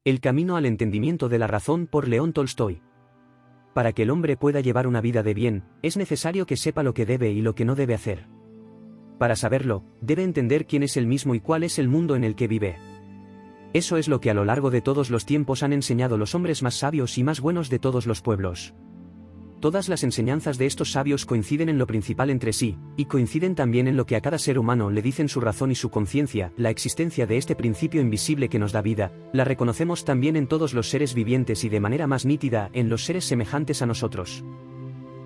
El camino al entendimiento de la razón por León Tolstoy. Para que el hombre pueda llevar una vida de bien, es necesario que sepa lo que debe y lo que no debe hacer. Para saberlo, debe entender quién es él mismo y cuál es el mundo en el que vive. Eso es lo que a lo largo de todos los tiempos han enseñado los hombres más sabios y más buenos de todos los pueblos. Todas las enseñanzas de estos sabios coinciden en lo principal entre sí, y coinciden también en lo que a cada ser humano le dicen su razón y su conciencia. La existencia de este principio invisible que nos da vida, la reconocemos también en todos los seres vivientes y de manera más nítida en los seres semejantes a nosotros.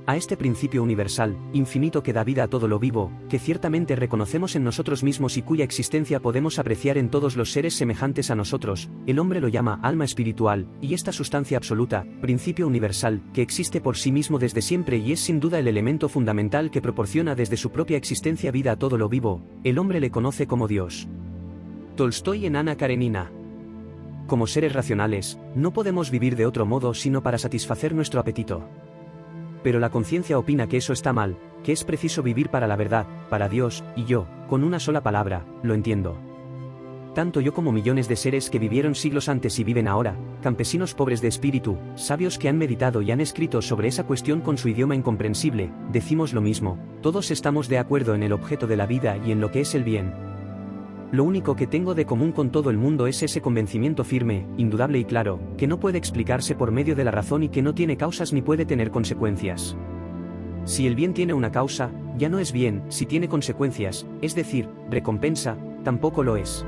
A este principio universal, infinito que da vida a todo lo vivo, que ciertamente reconocemos en nosotros mismos y cuya existencia podemos apreciar en todos los seres semejantes a nosotros, el hombre lo llama alma espiritual, y esta sustancia absoluta, principio universal, que existe por sí mismo desde siempre y es sin duda el elemento fundamental que proporciona desde su propia existencia vida a todo lo vivo, el hombre le conoce como Dios. Tolstoy en Ana Karenina. Como seres racionales, no podemos vivir de otro modo sino para satisfacer nuestro apetito. Pero la conciencia opina que eso está mal, que es preciso vivir para la verdad, para Dios, y yo, con una sola palabra, lo entiendo. Tanto yo como millones de seres que vivieron siglos antes y viven ahora, campesinos pobres de espíritu, sabios que han meditado y han escrito sobre esa cuestión con su idioma incomprensible, decimos lo mismo, todos estamos de acuerdo en el objeto de la vida y en lo que es el bien. Lo único que tengo de común con todo el mundo es ese convencimiento firme, indudable y claro, que no puede explicarse por medio de la razón y que no tiene causas ni puede tener consecuencias. Si el bien tiene una causa, ya no es bien; si tiene consecuencias, es decir, recompensa, tampoco lo es.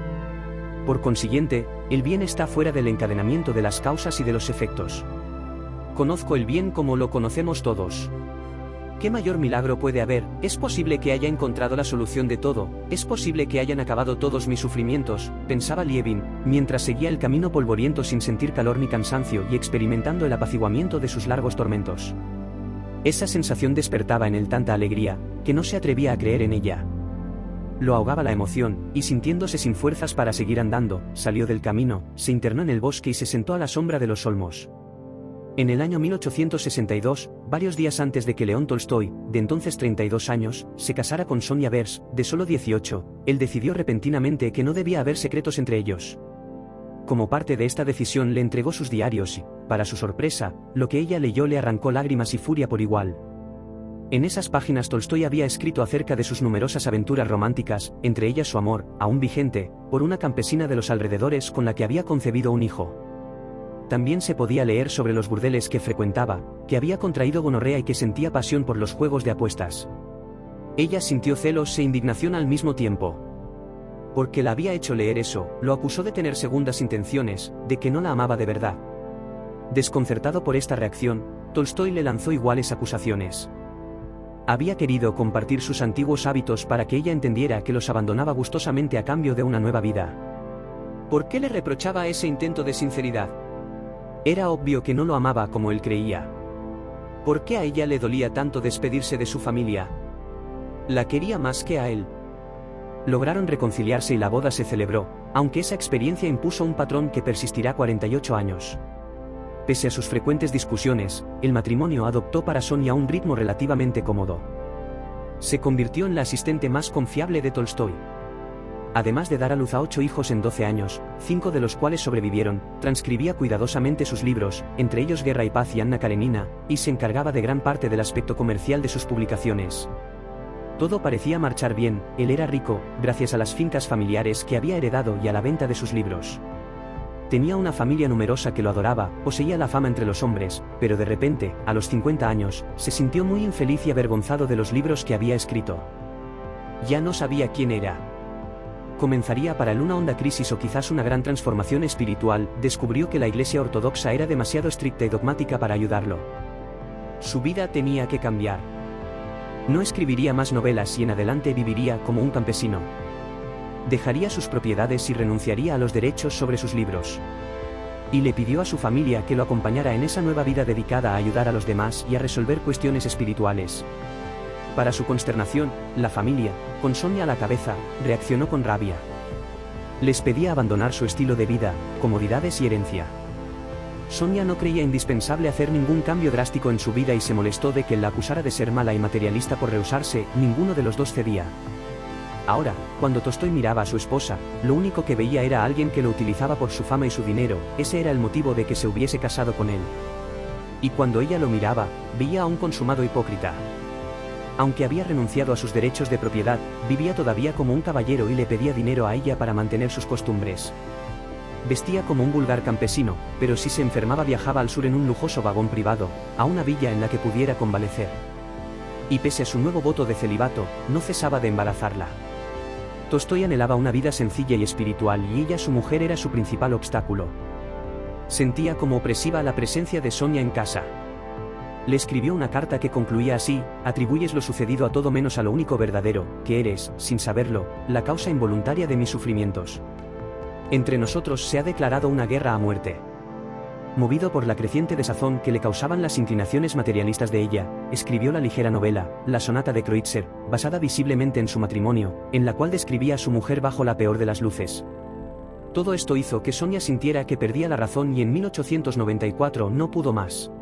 Por consiguiente, el bien está fuera del encadenamiento de las causas y de los efectos. Conozco el bien como lo conocemos todos. ¿Qué mayor milagro puede haber? Es posible que haya encontrado la solución de todo, es posible que hayan acabado todos mis sufrimientos, pensaba Lievin, mientras seguía el camino polvoriento sin sentir calor ni cansancio y experimentando el apaciguamiento de sus largos tormentos. Esa sensación despertaba en él tanta alegría, que no se atrevía a creer en ella. Lo ahogaba la emoción, y sintiéndose sin fuerzas para seguir andando, salió del camino, se internó en el bosque y se sentó a la sombra de los olmos. En el año 1862, varios días antes de que León Tolstoy, de entonces 32 años, se casara con Sonia Vers, de solo 18, él decidió repentinamente que no debía haber secretos entre ellos. Como parte de esta decisión le entregó sus diarios y, para su sorpresa, lo que ella leyó le arrancó lágrimas y furia por igual. En esas páginas Tolstoy había escrito acerca de sus numerosas aventuras románticas, entre ellas su amor, aún vigente, por una campesina de los alrededores con la que había concebido un hijo. También se podía leer sobre los burdeles que frecuentaba, que había contraído gonorrea y que sentía pasión por los juegos de apuestas. Ella sintió celos e indignación al mismo tiempo. Porque la había hecho leer eso, lo acusó de tener segundas intenciones, de que no la amaba de verdad. Desconcertado por esta reacción, Tolstoy le lanzó iguales acusaciones. Había querido compartir sus antiguos hábitos para que ella entendiera que los abandonaba gustosamente a cambio de una nueva vida. ¿Por qué le reprochaba ese intento de sinceridad? Era obvio que no lo amaba como él creía. ¿Por qué a ella le dolía tanto despedirse de su familia? La quería más que a él. Lograron reconciliarse y la boda se celebró, aunque esa experiencia impuso un patrón que persistirá 48 años. Pese a sus frecuentes discusiones, el matrimonio adoptó para Sonia un ritmo relativamente cómodo. Se convirtió en la asistente más confiable de Tolstoy. Además de dar a luz a 8 hijos en 12 años, 5 de los cuales sobrevivieron, transcribía cuidadosamente sus libros, entre ellos Guerra y Paz y Anna Karenina, y se encargaba de gran parte del aspecto comercial de sus publicaciones. Todo parecía marchar bien, él era rico, gracias a las fincas familiares que había heredado y a la venta de sus libros. Tenía una familia numerosa que lo adoraba, poseía la fama entre los hombres, pero de repente, a los 50 años, se sintió muy infeliz y avergonzado de los libros que había escrito. Ya no sabía quién era. Comenzaría para él una honda crisis o quizás una gran transformación espiritual. Descubrió que la Iglesia ortodoxa era demasiado estricta y dogmática para ayudarlo. Su vida tenía que cambiar. No escribiría más novelas y en adelante viviría como un campesino. Dejaría sus propiedades y renunciaría a los derechos sobre sus libros. Y le pidió a su familia que lo acompañara en esa nueva vida dedicada a ayudar a los demás y a resolver cuestiones espirituales. Para su consternación, la familia, con Sonia a la cabeza, reaccionó con rabia. Les pedía abandonar su estilo de vida, comodidades y herencia. Sonia no creía indispensable hacer ningún cambio drástico en su vida y se molestó de que él la acusara de ser mala y materialista por rehusarse. Ninguno de los dos cedía. Ahora, cuando Tolstói miraba a su esposa, lo único que veía era a alguien que lo utilizaba por su fama y su dinero, ese era el motivo de que se hubiese casado con él. Y cuando ella lo miraba, veía a un consumado hipócrita. Aunque había renunciado a sus derechos de propiedad, vivía todavía como un caballero y le pedía dinero a ella para mantener sus costumbres. Vestía como un vulgar campesino, pero si se enfermaba viajaba al sur en un lujoso vagón privado, a una villa en la que pudiera convalecer. Y pese a su nuevo voto de celibato, no cesaba de embarazarla. Tolstói anhelaba una vida sencilla y espiritual y ella, su mujer, era su principal obstáculo. Sentía como opresiva la presencia de Sonia en casa. Le escribió una carta que concluía así: atribuyes lo sucedido a todo menos a lo único verdadero, que eres, sin saberlo, la causa involuntaria de mis sufrimientos. Entre nosotros se ha declarado una guerra a muerte. Movido por la creciente desazón que le causaban las inclinaciones materialistas de ella, escribió la ligera novela, La sonata de Kreutzer, basada visiblemente en su matrimonio, en la cual describía a su mujer bajo la peor de las luces. Todo esto hizo que Sonia sintiera que perdía la razón y en 1894 no pudo más.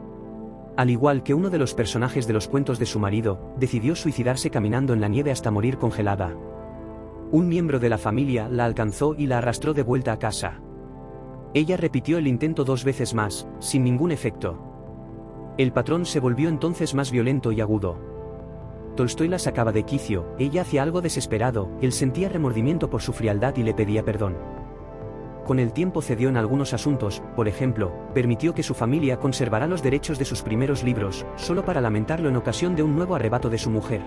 Al igual que uno de los personajes de los cuentos de su marido, decidió suicidarse caminando en la nieve hasta morir congelada. Un miembro de la familia la alcanzó y la arrastró de vuelta a casa. Ella repitió el intento 2 veces más, sin ningún efecto. El patrón se volvió entonces más violento y agudo. Tolstói la sacaba de quicio, ella hacía algo desesperado, él sentía remordimiento por su frialdad y le pedía perdón. Con el tiempo cedió en algunos asuntos, por ejemplo, permitió que su familia conservara los derechos de sus primeros libros, solo para lamentarlo en ocasión de un nuevo arrebato de su mujer.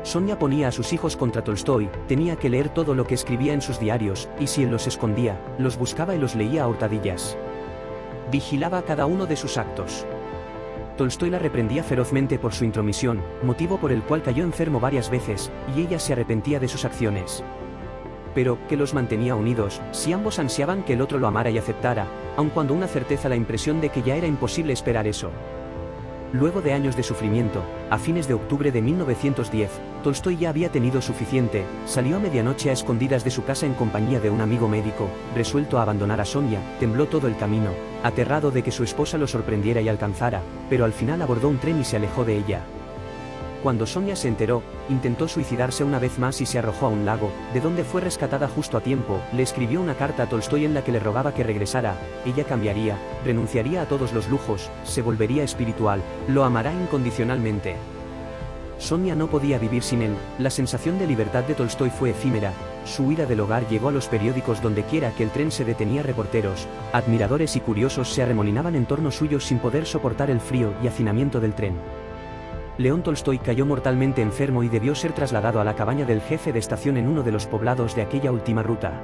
Sonia ponía a sus hijos contra Tolstói, tenía que leer todo lo que escribía en sus diarios, y si él los escondía, los buscaba y los leía a hurtadillas. Vigilaba cada uno de sus actos. Tolstói la reprendía ferozmente por su intromisión, motivo por el cual cayó enfermo varias veces, y ella se arrepentía de sus acciones. Pero, ¿qué los mantenía unidos, si ambos ansiaban que el otro lo amara y aceptara, aun cuando una certeza la impresión de que ya era imposible esperar eso? Luego de años de sufrimiento, a fines de octubre de 1910, Tolstói ya había tenido suficiente, salió a medianoche a escondidas de su casa en compañía de un amigo médico, resuelto a abandonar a Sonia, tembló todo el camino, aterrado de que su esposa lo sorprendiera y alcanzara, pero al final abordó un tren y se alejó de ella. Cuando Sonia se enteró, intentó suicidarse una vez más y se arrojó a un lago, de donde fue rescatada justo a tiempo. Le escribió una carta a Tolstói en la que le rogaba que regresara, ella cambiaría, renunciaría a todos los lujos, se volvería espiritual, lo amará incondicionalmente. Sonia no podía vivir sin él, la sensación de libertad de Tolstói fue efímera, su huida del hogar llegó a los periódicos. Donde quiera que el tren se detenía, reporteros, admiradores y curiosos se arremolinaban en torno suyo sin poder soportar el frío y hacinamiento del tren. León Tolstói cayó mortalmente enfermo y debió ser trasladado a la cabaña del jefe de estación en uno de los poblados de aquella última ruta.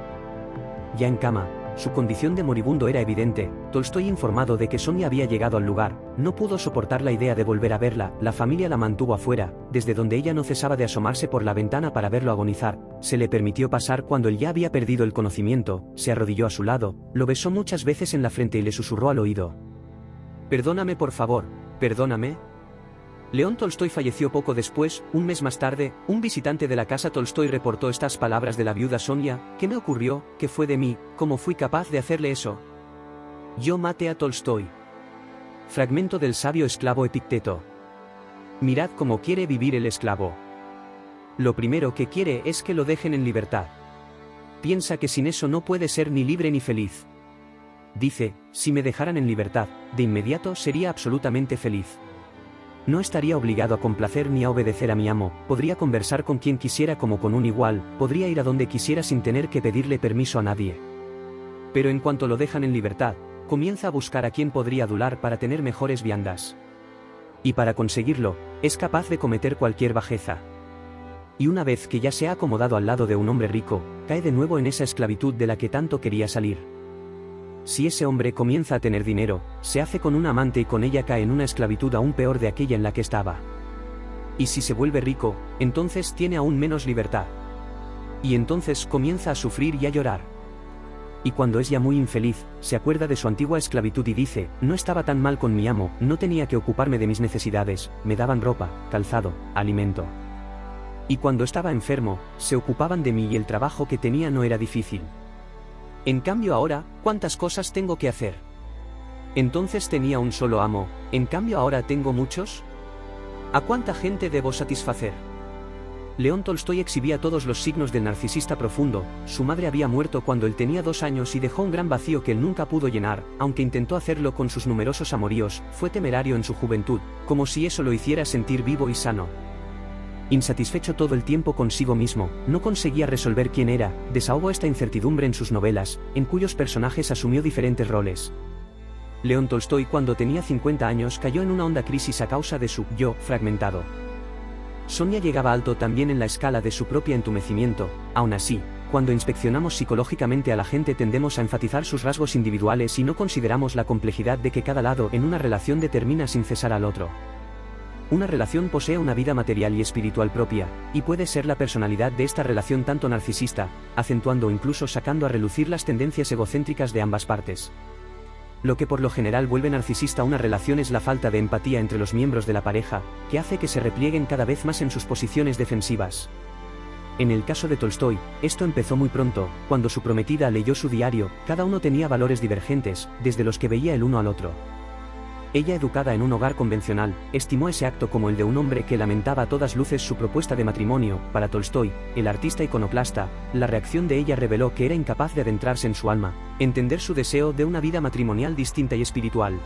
Ya en cama, su condición de moribundo era evidente. Tolstói, informado de que Sonia había llegado al lugar, no pudo soportar la idea de volver a verla. La familia la mantuvo afuera, desde donde ella no cesaba de asomarse por la ventana para verlo agonizar. Se le permitió pasar cuando él ya había perdido el conocimiento, se arrodilló a su lado, lo besó muchas veces en la frente y le susurró al oído: «Perdóname, por favor, perdóname». León Tolstói falleció poco después. Un mes más tarde, un visitante de la casa Tolstói reportó estas palabras de la viuda Sonia: «¿Qué me ocurrió? ¿Qué fue de mí? ¿Cómo fui capaz de hacerle eso? Yo maté a Tolstói». Fragmento del sabio esclavo Epicteto. Mirad cómo quiere vivir el esclavo. Lo primero que quiere es que lo dejen en libertad. Piensa que sin eso no puede ser ni libre ni feliz. Dice: si me dejaran en libertad, de inmediato sería absolutamente feliz. No estaría obligado a complacer ni a obedecer a mi amo, podría conversar con quien quisiera como con un igual, podría ir a donde quisiera sin tener que pedirle permiso a nadie. Pero en cuanto lo dejan en libertad, comienza a buscar a quien podría adular para tener mejores viandas. Y para conseguirlo, es capaz de cometer cualquier bajeza. Y una vez que ya se ha acomodado al lado de un hombre rico, cae de nuevo en esa esclavitud de la que tanto quería salir. Si ese hombre comienza a tener dinero, se hace con una amante y con ella cae en una esclavitud aún peor de aquella en la que estaba. Y si se vuelve rico, entonces tiene aún menos libertad. Y entonces comienza a sufrir y a llorar. Y cuando es ya muy infeliz, se acuerda de su antigua esclavitud y dice: no estaba tan mal con mi amo, no tenía que ocuparme de mis necesidades, me daban ropa, calzado, alimento. Y cuando estaba enfermo, se ocupaban de mí y el trabajo que tenía no era difícil. En cambio ahora, ¿cuántas cosas tengo que hacer? Entonces tenía un solo amo, en cambio ahora tengo muchos. ¿A cuánta gente debo satisfacer? León Tolstoy exhibía todos los signos del narcisista profundo. Su madre había muerto cuando él tenía 2 años y dejó un gran vacío que él nunca pudo llenar, aunque intentó hacerlo con sus numerosos amoríos. Fue temerario en su juventud, como si eso lo hiciera sentir vivo y sano. Insatisfecho todo el tiempo consigo mismo, no conseguía resolver quién era, desahogó esta incertidumbre en sus novelas, en cuyos personajes asumió diferentes roles. León Tolstoy, cuando tenía 50 años, cayó en una honda crisis a causa de su yo fragmentado. Sonia llegaba alto también en la escala de su propio entumecimiento. Aún así, cuando inspeccionamos psicológicamente a la gente tendemos a enfatizar sus rasgos individuales y no consideramos la complejidad de que cada lado en una relación determina sin cesar al otro. Una relación posee una vida material y espiritual propia, y puede ser la personalidad de esta relación tanto narcisista, acentuando o incluso sacando a relucir las tendencias egocéntricas de ambas partes. Lo que por lo general vuelve narcisista una relación es la falta de empatía entre los miembros de la pareja, que hace que se replieguen cada vez más en sus posiciones defensivas. En el caso de Tolstoy, esto empezó muy pronto, cuando su prometida leyó su diario. Cada uno tenía valores divergentes, desde los que veía el uno al otro. Ella, educada en un hogar convencional, estimó ese acto como el de un hombre que lamentaba a todas luces su propuesta de matrimonio. Para Tolstoy, el artista iconoclasta, la reacción de ella reveló que era incapaz de adentrarse en su alma, entender su deseo de una vida matrimonial distinta y espiritual.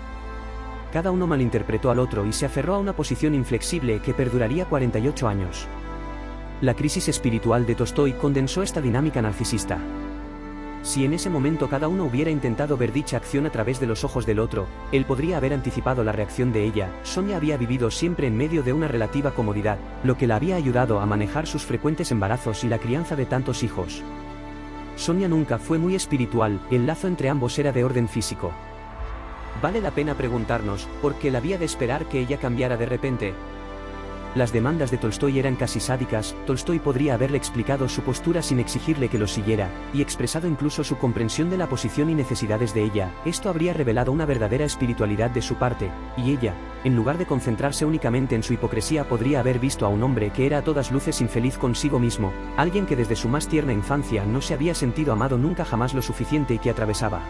Cada uno malinterpretó al otro y se aferró a una posición inflexible que perduraría 48 años. La crisis espiritual de Tolstoy condensó esta dinámica narcisista. Si en ese momento cada uno hubiera intentado ver dicha acción a través de los ojos del otro, él podría haber anticipado la reacción de ella. Sonia había vivido siempre en medio de una relativa comodidad, lo que la había ayudado a manejar sus frecuentes embarazos y la crianza de tantos hijos. Sonia nunca fue muy espiritual, el lazo entre ambos era de orden físico. Vale la pena preguntarnos, ¿por qué la había de esperar que ella cambiara de repente? Las demandas de Tolstoy eran casi sádicas. Tolstoy podría haberle explicado su postura sin exigirle que lo siguiera, y expresado incluso su comprensión de la posición y necesidades de ella. Esto habría revelado una verdadera espiritualidad de su parte, y ella, en lugar de concentrarse únicamente en su hipocresía, podría haber visto a un hombre que era a todas luces infeliz consigo mismo, alguien que desde su más tierna infancia no se había sentido amado nunca jamás lo suficiente y que atravesaba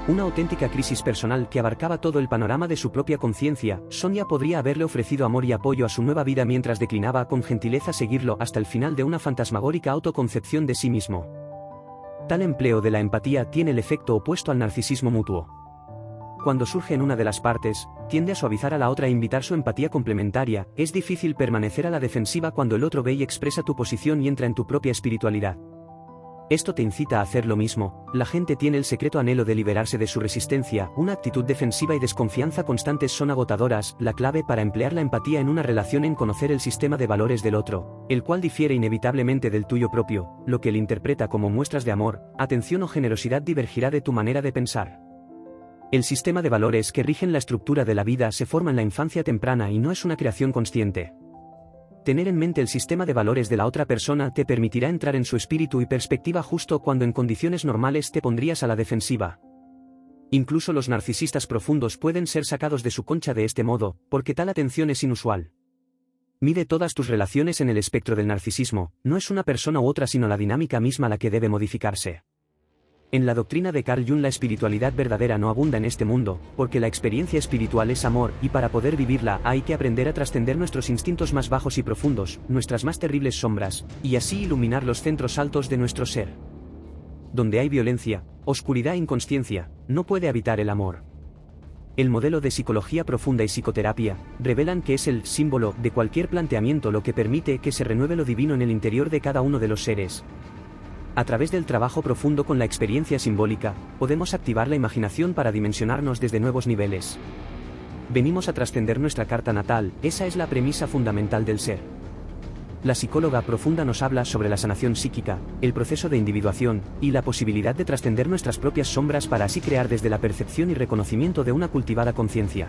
una auténtica crisis personal que abarcaba todo el panorama de su propia conciencia. Sonia podría haberle ofrecido amor y apoyo a su nueva vida mientras declinaba con gentileza seguirlo hasta el final de una fantasmagórica autoconcepción de sí mismo. Tal empleo de la empatía tiene el efecto opuesto al narcisismo mutuo. Cuando surge en una de las partes, tiende a suavizar a la otra e invitar su empatía complementaria. Es difícil permanecer a la defensiva cuando el otro ve y expresa tu posición y entra en tu propia espiritualidad. Esto te incita a hacer lo mismo. La gente tiene el secreto anhelo de liberarse de su resistencia. Una actitud defensiva y desconfianza constantes son agotadoras. La clave para emplear la empatía en una relación es conocer el sistema de valores del otro, el cual difiere inevitablemente del tuyo propio. Lo que él interpreta como muestras de amor, atención o generosidad divergirá de tu manera de pensar. El sistema de valores que rigen la estructura de la vida se forma en la infancia temprana y no es una creación consciente. Tener en mente el sistema de valores de la otra persona te permitirá entrar en su espíritu y perspectiva justo cuando en condiciones normales te pondrías a la defensiva. Incluso los narcisistas profundos pueden ser sacados de su concha de este modo, porque tal atención es inusual. Mide todas tus relaciones en el espectro del narcisismo. No es una persona u otra sino la dinámica misma la que debe modificarse. En la doctrina de Carl Jung la espiritualidad verdadera no abunda en este mundo, porque la experiencia espiritual es amor, y para poder vivirla hay que aprender a trascender nuestros instintos más bajos y profundos, nuestras más terribles sombras, y así iluminar los centros altos de nuestro ser. Donde hay violencia, oscuridad e inconsciencia, no puede habitar el amor. El modelo de psicología profunda y psicoterapia revelan que es el símbolo de cualquier planteamiento lo que permite que se renueve lo divino en el interior de cada uno de los seres. A través del trabajo profundo con la experiencia simbólica, podemos activar la imaginación para dimensionarnos desde nuevos niveles. Venimos a trascender nuestra carta natal, esa es la premisa fundamental del ser. La psicóloga profunda nos habla sobre la sanación psíquica, el proceso de individuación, y la posibilidad de trascender nuestras propias sombras para así crear desde la percepción y reconocimiento de una cultivada conciencia.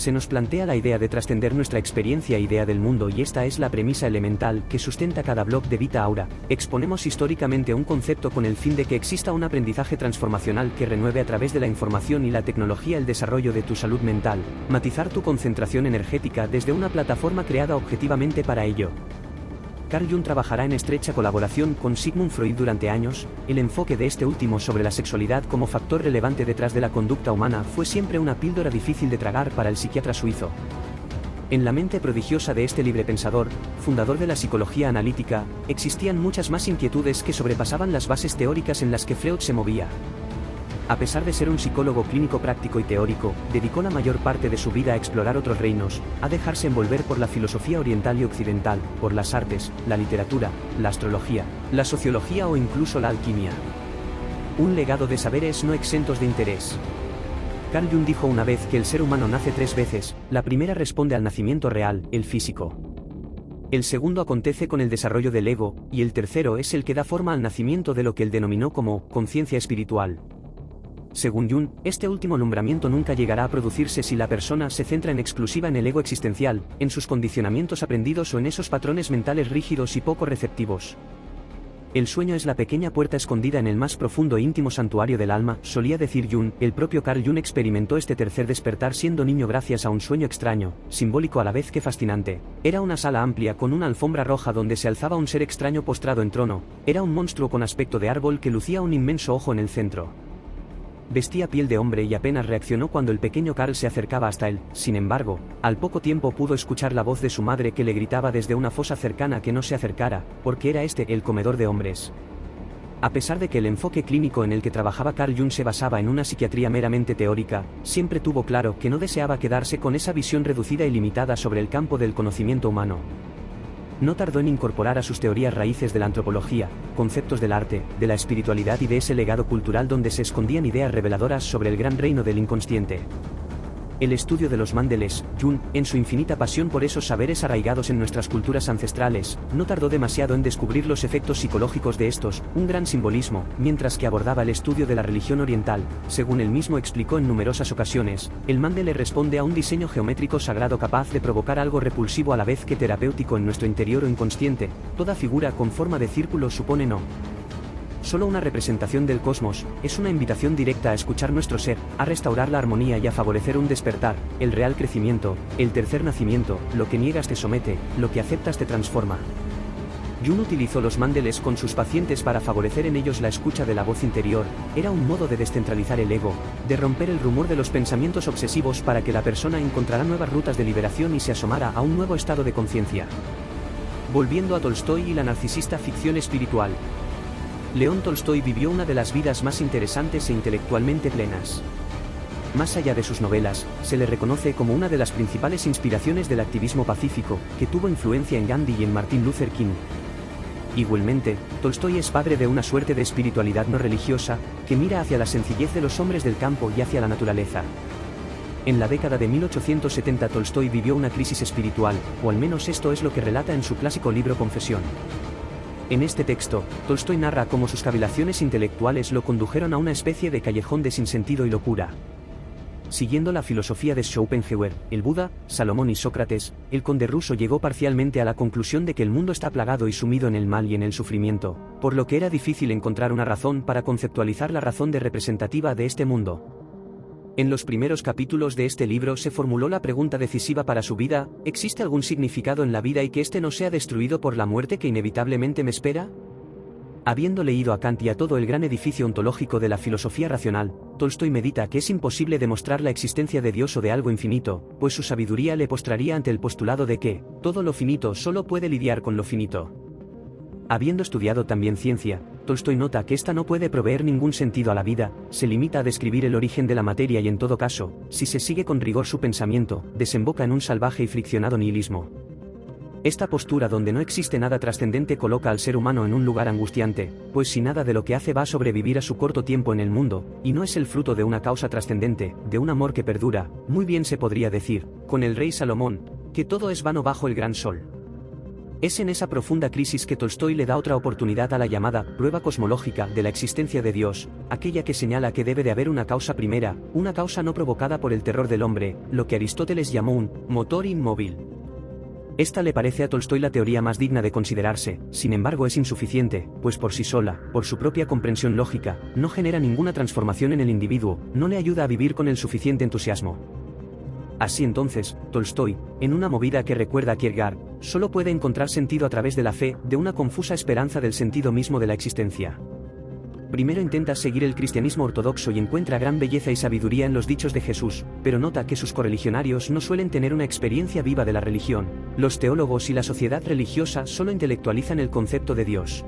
Se nos plantea la idea de trascender nuestra experiencia e idea del mundo y esta es la premisa elemental que sustenta cada blog de Vita Aura. Exponemos históricamente un concepto con el fin de que exista un aprendizaje transformacional que renueve a través de la información y la tecnología el desarrollo de tu salud mental, matizar tu concentración energética desde una plataforma creada objetivamente para ello. Carl Jung trabajará en estrecha colaboración con Sigmund Freud durante años. El enfoque de este último sobre la sexualidad como factor relevante detrás de la conducta humana fue siempre una píldora difícil de tragar para el psiquiatra suizo. En la mente prodigiosa de este librepensador, fundador de la psicología analítica, existían muchas más inquietudes que sobrepasaban las bases teóricas en las que Freud se movía. A pesar de ser un psicólogo clínico práctico y teórico, dedicó la mayor parte de su vida a explorar otros reinos, a dejarse envolver por la filosofía oriental y occidental, por las artes, la literatura, la astrología, la sociología o incluso la alquimia. Un legado de saberes no exentos de interés. Carl Jung dijo una vez que el ser humano nace 3 veces, la primera responde al nacimiento real, el físico. El segundo acontece con el desarrollo del ego, y el tercero es el que da forma al nacimiento de lo que él denominó como conciencia espiritual. Según Jung, este último nombramiento nunca llegará a producirse si la persona se centra en exclusiva en el ego existencial, en sus condicionamientos aprendidos o en esos patrones mentales rígidos y poco receptivos. El sueño es la pequeña puerta escondida en el más profundo e íntimo santuario del alma, solía decir Jung. El propio Carl Jung experimentó este tercer despertar siendo niño gracias a un sueño extraño, simbólico a la vez que fascinante. Era una sala amplia con una alfombra roja donde se alzaba un ser extraño postrado en trono. Era un monstruo con aspecto de árbol que lucía un inmenso ojo en el centro. Vestía piel de hombre y apenas reaccionó cuando el pequeño Carl se acercaba hasta él. Sin embargo, al poco tiempo pudo escuchar la voz de su madre que le gritaba desde una fosa cercana que no se acercara, porque era este el comedor de hombres. A pesar de que el enfoque clínico en el que trabajaba Carl Jung se basaba en una psiquiatría meramente teórica, siempre tuvo claro que no deseaba quedarse con esa visión reducida y limitada sobre el campo del conocimiento humano. No tardó en incorporar a sus teorías raíces de la antropología, conceptos del arte, de la espiritualidad y de ese legado cultural donde se escondían ideas reveladoras sobre el gran reino del inconsciente. El estudio de los Mandeles, Jung, en su infinita pasión por esos saberes arraigados en nuestras culturas ancestrales, no tardó demasiado en descubrir los efectos psicológicos de estos, un gran simbolismo, mientras que abordaba el estudio de la religión oriental. Según él mismo explicó en numerosas ocasiones, el Mandele responde a un diseño geométrico sagrado capaz de provocar algo repulsivo a la vez que terapéutico en nuestro interior o inconsciente. Toda figura con forma de círculo supone no solo una representación del cosmos, es una invitación directa a escuchar nuestro ser, a restaurar la armonía y a favorecer un despertar, el real crecimiento, el tercer nacimiento. Lo que niegas te somete, lo que aceptas te transforma. Jung utilizó los Mandeles con sus pacientes para favorecer en ellos la escucha de la voz interior. Era un modo de descentralizar el ego, de romper el rumor de los pensamientos obsesivos para que la persona encontrara nuevas rutas de liberación y se asomara a un nuevo estado de conciencia. Volviendo a Tolstói y la narcisista ficción espiritual. León Tolstói vivió una de las vidas más interesantes e intelectualmente plenas. Más allá de sus novelas, se le reconoce como una de las principales inspiraciones del activismo pacífico, que tuvo influencia en Gandhi y en Martin Luther King. Igualmente, Tolstói es padre de una suerte de espiritualidad no religiosa, que mira hacia la sencillez de los hombres del campo y hacia la naturaleza. En la década de 1870 Tolstói vivió una crisis espiritual, o al menos esto es lo que relata en su clásico libro Confesión. En este texto, Tolstói narra cómo sus cavilaciones intelectuales lo condujeron a una especie de callejón de sinsentido y locura. Siguiendo la filosofía de Schopenhauer, el Buda, Salomón y Sócrates, el conde ruso llegó parcialmente a la conclusión de que el mundo está plagado y sumido en el mal y en el sufrimiento, por lo que era difícil encontrar una razón para conceptualizar la razón de representativa de este mundo. En los primeros capítulos de este libro se formuló la pregunta decisiva para su vida: ¿existe algún significado en la vida y que éste no sea destruido por la muerte que inevitablemente me espera? Habiendo leído a Kant y a todo el gran edificio ontológico de la filosofía racional, Tolstói medita que es imposible demostrar la existencia de Dios o de algo infinito, pues su sabiduría le postraría ante el postulado de que todo lo finito solo puede lidiar con lo finito. Habiendo estudiado también ciencia, Tolstói nota que ésta no puede proveer ningún sentido a la vida, se limita a describir el origen de la materia y en todo caso, si se sigue con rigor su pensamiento, desemboca en un salvaje y friccionado nihilismo. Esta postura donde no existe nada trascendente coloca al ser humano en un lugar angustiante, pues si nada de lo que hace va a sobrevivir a su corto tiempo en el mundo, y no es el fruto de una causa trascendente, de un amor que perdura, muy bien se podría decir, con el rey Salomón, que todo es vano bajo el gran sol. Es en esa profunda crisis que Tolstói le da otra oportunidad a la llamada prueba cosmológica de la existencia de Dios, aquella que señala que debe de haber una causa primera, una causa no provocada por el terror del hombre, lo que Aristóteles llamó un motor inmóvil. Esta le parece a Tolstói la teoría más digna de considerarse, sin embargo es insuficiente, pues por sí sola, por su propia comprensión lógica, no genera ninguna transformación en el individuo, no le ayuda a vivir con el suficiente entusiasmo. Así entonces, Tolstói, en una movida que recuerda a Kierkegaard, solo puede encontrar sentido a través de la fe, de una confusa esperanza del sentido mismo de la existencia. Primero intenta seguir el cristianismo ortodoxo y encuentra gran belleza y sabiduría en los dichos de Jesús, pero nota que sus correligionarios no suelen tener una experiencia viva de la religión. Los teólogos y la sociedad religiosa solo intelectualizan el concepto de Dios.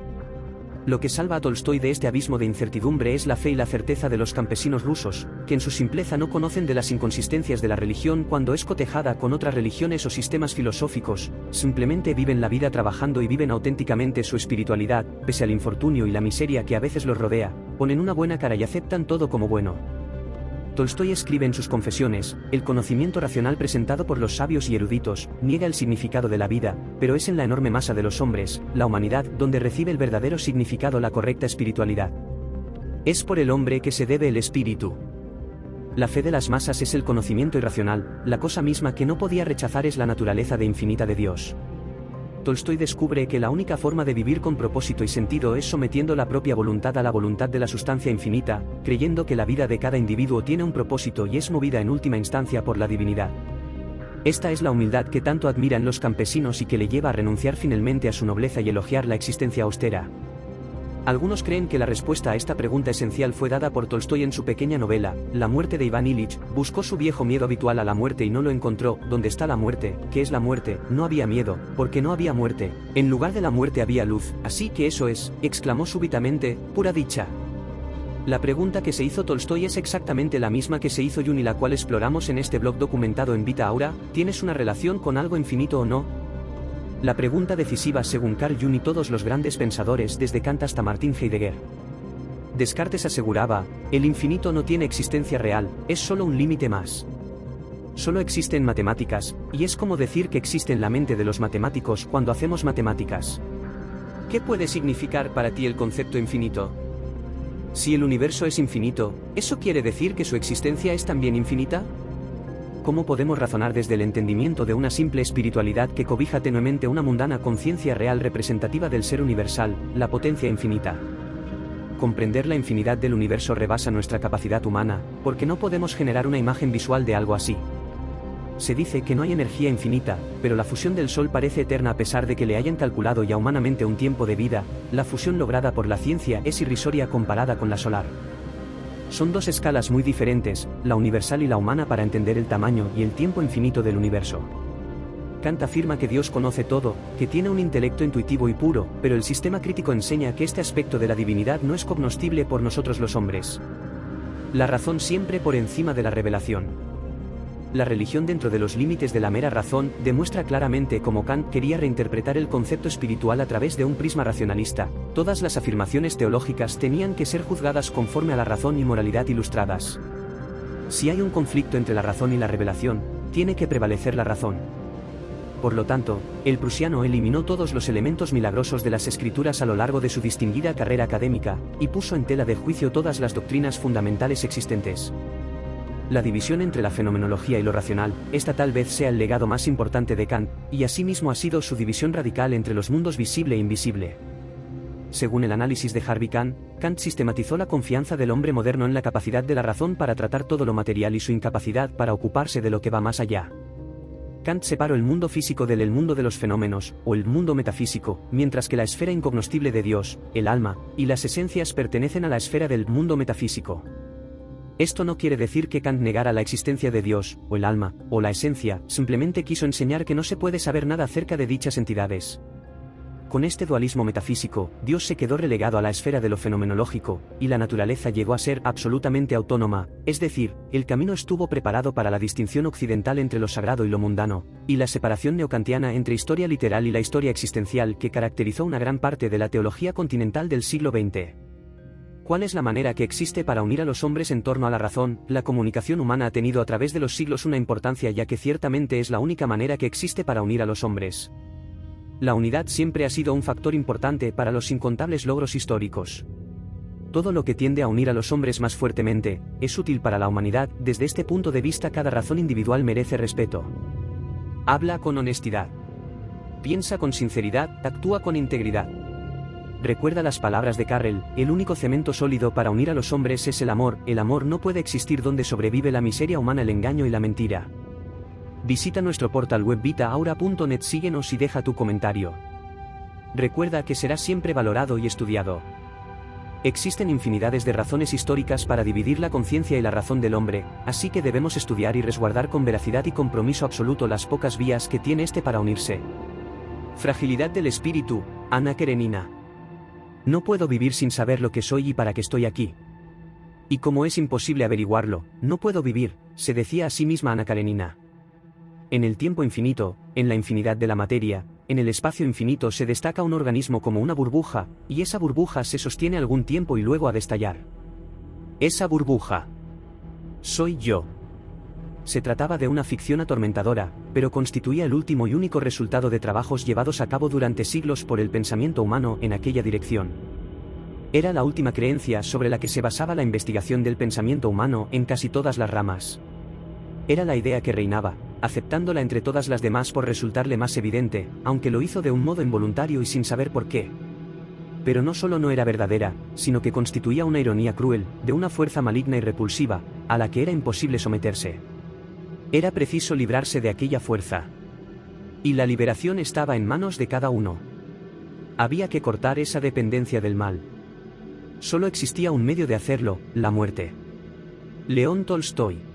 Lo que salva a Tolstói de este abismo de incertidumbre es la fe y la certeza de los campesinos rusos, que en su simpleza no conocen de las inconsistencias de la religión cuando es cotejada con otras religiones o sistemas filosóficos, simplemente viven la vida trabajando y viven auténticamente su espiritualidad, pese al infortunio y la miseria que a veces los rodea, ponen una buena cara y aceptan todo como bueno. Tolstói escribe en sus Confesiones: el conocimiento racional presentado por los sabios y eruditos niega el significado de la vida, pero es en la enorme masa de los hombres, la humanidad, donde recibe el verdadero significado la correcta espiritualidad. Es por el hombre que se debe el espíritu. La fe de las masas es el conocimiento irracional, la cosa misma que no podía rechazar es la naturaleza de infinita de Dios. Tolstói descubre que la única forma de vivir con propósito y sentido es sometiendo la propia voluntad a la voluntad de la sustancia infinita, creyendo que la vida de cada individuo tiene un propósito y es movida en última instancia por la divinidad. Esta es la humildad que tanto admira en los campesinos y que le lleva a renunciar finalmente a su nobleza y elogiar la existencia austera. Algunos creen que la respuesta a esta pregunta esencial fue dada por Tolstói en su pequeña novela, La muerte de Iván Ilich. Buscó su viejo miedo habitual a la muerte y no lo encontró. ¿Dónde está la muerte? ¿Qué es la muerte? No había miedo, porque no había muerte. En lugar de la muerte había luz, así que eso es, exclamó súbitamente, pura dicha. La pregunta que se hizo Tolstói es exactamente la misma que se hizo Jung y la cual exploramos en este blog documentado en Vita Aura: ¿tienes una relación con algo infinito o no? La pregunta decisiva según Carl Jung y todos los grandes pensadores desde Kant hasta Martin Heidegger. Descartes aseguraba: el infinito no tiene existencia real, es solo un límite más. Solo existe en matemáticas, y es como decir que existe en la mente de los matemáticos cuando hacemos matemáticas. ¿Qué puede significar para ti el concepto infinito? Si el universo es infinito, ¿eso quiere decir que su existencia es también infinita? ¿Cómo podemos razonar desde el entendimiento de una simple espiritualidad que cobija tenuemente una mundana conciencia real representativa del ser universal, la potencia infinita? Comprender la infinidad del universo rebasa nuestra capacidad humana, porque no podemos generar una imagen visual de algo así. Se dice que no hay energía infinita, pero la fusión del Sol parece eterna a pesar de que le hayan calculado ya humanamente un tiempo de vida. La fusión lograda por la ciencia es irrisoria comparada con la solar. Son dos escalas muy diferentes, la universal y la humana, para entender el tamaño y el tiempo infinito del universo. Kant afirma que Dios conoce todo, que tiene un intelecto intuitivo y puro, pero el sistema crítico enseña que este aspecto de la divinidad no es cognoscible por nosotros los hombres. La razón siempre por encima de la revelación. La religión, dentro de los límites de la mera razón, demuestra claramente cómo Kant quería reinterpretar el concepto espiritual a través de un prisma racionalista. Todas las afirmaciones teológicas tenían que ser juzgadas conforme a la razón y moralidad ilustradas. Si hay un conflicto entre la razón y la revelación, tiene que prevalecer la razón. Por lo tanto, el prusiano eliminó todos los elementos milagrosos de las escrituras a lo largo de su distinguida carrera académica, y puso en tela de juicio todas las doctrinas fundamentales existentes. La división entre la fenomenología y lo racional, esta tal vez sea el legado más importante de Kant, y asimismo ha sido su división radical entre los mundos visible e invisible. Según el análisis de Harvey Kant, Kant sistematizó la confianza del hombre moderno en la capacidad de la razón para tratar todo lo material y su incapacidad para ocuparse de lo que va más allá. Kant separó el mundo físico del mundo de los fenómenos, o el mundo metafísico, mientras que la esfera incognoscible de Dios, el alma, y las esencias pertenecen a la esfera del mundo metafísico. Esto no quiere decir que Kant negara la existencia de Dios, o el alma, o la esencia, simplemente quiso enseñar que no se puede saber nada acerca de dichas entidades. Con este dualismo metafísico, Dios se quedó relegado a la esfera de lo fenomenológico, y la naturaleza llegó a ser absolutamente autónoma, es decir, el camino estuvo preparado para la distinción occidental entre lo sagrado y lo mundano, y la separación neokantiana entre historia literal y la historia existencial que caracterizó una gran parte de la teología continental del siglo XX. ¿Cuál es la manera que existe para unir a los hombres en torno a la razón? La comunicación humana ha tenido a través de los siglos una importancia, ya que ciertamente es la única manera que existe para unir a los hombres. La unidad siempre ha sido un factor importante para los incontables logros históricos. Todo lo que tiende a unir a los hombres más fuertemente, es útil para la humanidad. Desde este punto de vista, cada razón individual merece respeto. Habla con honestidad. Piensa con sinceridad, actúa con integridad. Recuerda las palabras de Carrel: el único cemento sólido para unir a los hombres es el amor no puede existir donde sobrevive la miseria humana, el engaño y la mentira. Visita nuestro portal web vitaaura.net, síguenos y deja tu comentario. Recuerda que será siempre valorado y estudiado. Existen infinidades de razones históricas para dividir la conciencia y la razón del hombre, así que debemos estudiar y resguardar con veracidad y compromiso absoluto las pocas vías que tiene este para unirse. Fragilidad del espíritu, Ana Karenina. No puedo vivir sin saber lo que soy y para qué estoy aquí. Y como es imposible averiguarlo, no puedo vivir, se decía a sí misma Ana Karenina. En el tiempo infinito, en la infinidad de la materia, en el espacio infinito se destaca un organismo como una burbuja, y esa burbuja se sostiene algún tiempo y luego ha de estallar. Esa burbuja soy yo. Se trataba de una ficción atormentadora, pero constituía el último y único resultado de trabajos llevados a cabo durante siglos por el pensamiento humano en aquella dirección. Era la última creencia sobre la que se basaba la investigación del pensamiento humano en casi todas las ramas. Era la idea que reinaba, aceptándola entre todas las demás por resultarle más evidente, aunque lo hizo de un modo involuntario y sin saber por qué. Pero no solo no era verdadera, sino que constituía una ironía cruel, de una fuerza maligna y repulsiva, a la que era imposible someterse. Era preciso librarse de aquella fuerza. Y la liberación estaba en manos de cada uno. Había que cortar esa dependencia del mal. Solo existía un medio de hacerlo, la muerte. León Tolstói.